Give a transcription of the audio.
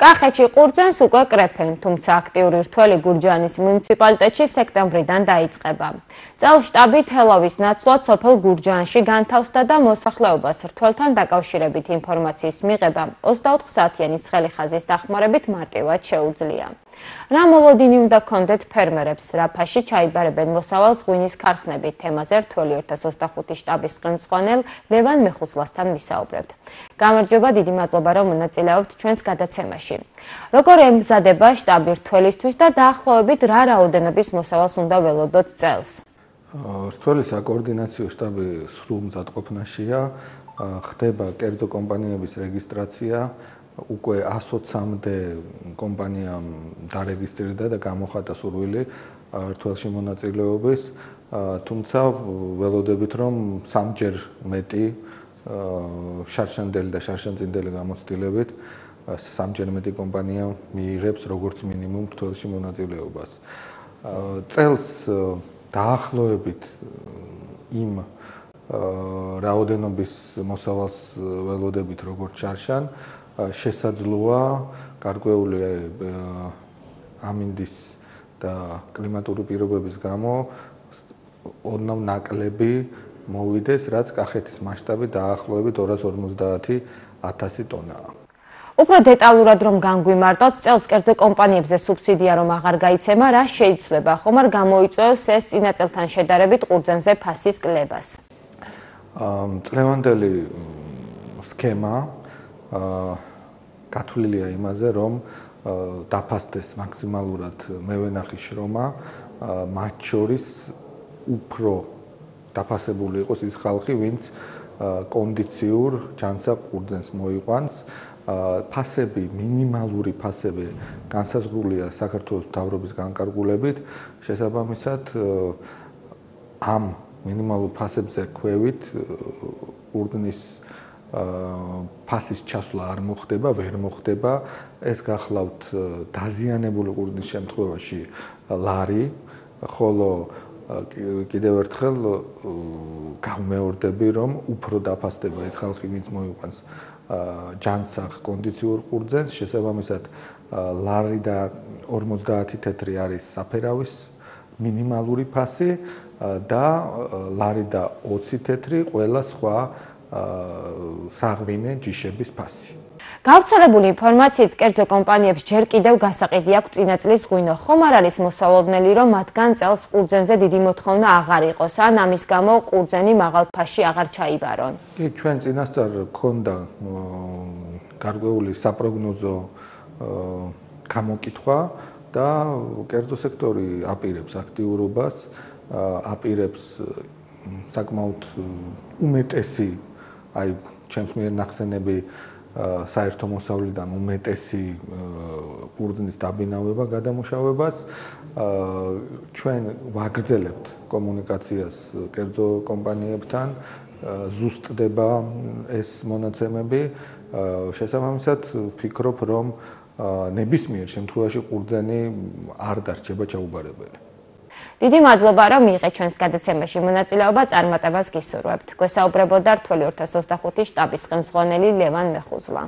კახეთში ყურძენს უკვე კრეფენ, თუმცა აქტიური რთველი გურჯაანის მუნიციპალიტეტში სექტემბრიდან დაიწყება. წელს შტაბი თელავის ნაცვლად სოფელ გურჯაანში განთავსდა და მოსახლეობას რთველთან დაკავშირებით ინფორმაციის მიღება 24 საათიანი ცხელი ხაზის დახმარებით მარტივად შეუძლია. რა მოლოდინი უნდა გქონდეთ ფერმერებს, რა ფაში ჩაიბარებენ მოსავალს ღვინის ქარხნები, თემაზე რთველი 2025 შტაბის ხელმძღვანელ ლევან მეხუძლასთან ვისაუბრებთ. გამარჯობა, დიდი მადლობა, რომ მონაწილეობთ ჩვენს გადაცემაში. როგორ ემზადება შტაბი რთველისთვის და დაახლოებით რა რაოდენობის მოსავალს უნდა ველოდოთ წელს? რთველი საკოორდინაციო შტაბი სრულ მზადყოფნაშია, ხდება კერძო კომპანიების რეგისტრაცია. უკვე 120-მდე კომპანიამ დარეგისტრირდა და გამოხატა სურვილი რთველში მონაწილეობის, თუმცა ველოდებით, რომ სამჯერ მეტი შარშანდელი და შარშანწინდელი გამოცდილებით სამჯერ მეტი კომპანია მიიღებს როგორც მინიმუმ რთველში მონაწილეობას. წელს დაახლოებით იმ რაოდენობის მოსავალს ველოდებით როგორც შარშან შესაძლოა გარკვეული ამინდის და კლიმატური პირობების გამო ოდნავ ნაკლები მოვიდეს, რაც კახეთის მასშტაბით დაახლოებით 250,000 ტონაა. უფრო დეტალურად რომ განგვიმარტოთ, წელს კერძო კომპანიებზე სუბსიდია რომ აღარ გაიცემა, რა შეიძლება, ხომ არ გამოიწვევს ეს წინა წელთან შედარებით ყურძენზე ფასის კლებას? წლევანდელი სქემა გათვლილია იმაზე, რომ დაფასდეს მაქსიმალურად მევენახის შრომა, მათ შორის უფრო დაფასებული იყოს ის ხალხი, ვინც კონდიციურ ჯანსაღ ყურძენს მოიყვანს. ფასები, მინიმალური ფასები განსაზღვრულია საქართველოს მთავრობის განკარგულებით, შესაბამისად ამ მინიმალურ ფასებზე ქვევით ყურძნის ფასის ჩასვლა არ მოხდება, ვერ მოხდება. ეს გახლავთ დაზიანებული ყურძნის შემთხვევაში ლარი, ხოლო კიდევ ერთხელ გამეორდები, რომ უფრო დაფასდება ეს ხალხი, ვინც მოიყვანს ჯანსაღ კონდიციურ ყურძენს, შესაბამისად ლარი და 50 თეთრი არის საფერავის მინიმალური ფასი და ლარი და 20 თეთრი ყველა სხვა საღვინე ჯიშების ფასი. გავრცელებული ინფორმაციით კერძო კომპანიებს ჯერ კიდევ გასაყიდი აქვს წინა წლის ღვინო. ხომ არ არის მოსავალდნელი, რომ მათგან წელს ყურძენზე დიდი მოთხოვნა აღარ იყოს, ან ამის გამო ყურძენი მაღალ ფასში აღარ ჩაიბარონ? კი, ჩვენ წინასწარ გქონდა გარკვეული საპროგნოზო გამოკითხვა და კერძო სექტორი აპირებს აქტიურობას, აპირებს საკმაოდ უმეტესი აი ჩემს მიერ ნახსენები საერთო მოსავლიდან უმეტესი ყურძნის დაბინავება, გადამუშავებას. ჩვენ ვაგრძელებთ კომუნიკაციას კერძო კომპანიებთან, ზუსტდება ეს მონაცემები. შესაბამისად, ვფიქრობ, რომ ნებისმიერ შემთხვევაში ყურძენი არ დარჩება ჩაუბარებელი. დიდი მადლობა, რომ მიიღეთ ჩვენს გადაცემაში მონაწილეობა, წარმატებას გისურვებთ. გვესაუბრებოდა რთველი 2025 შტაბის ხელმძღვანელი ლევან მეხუძლა.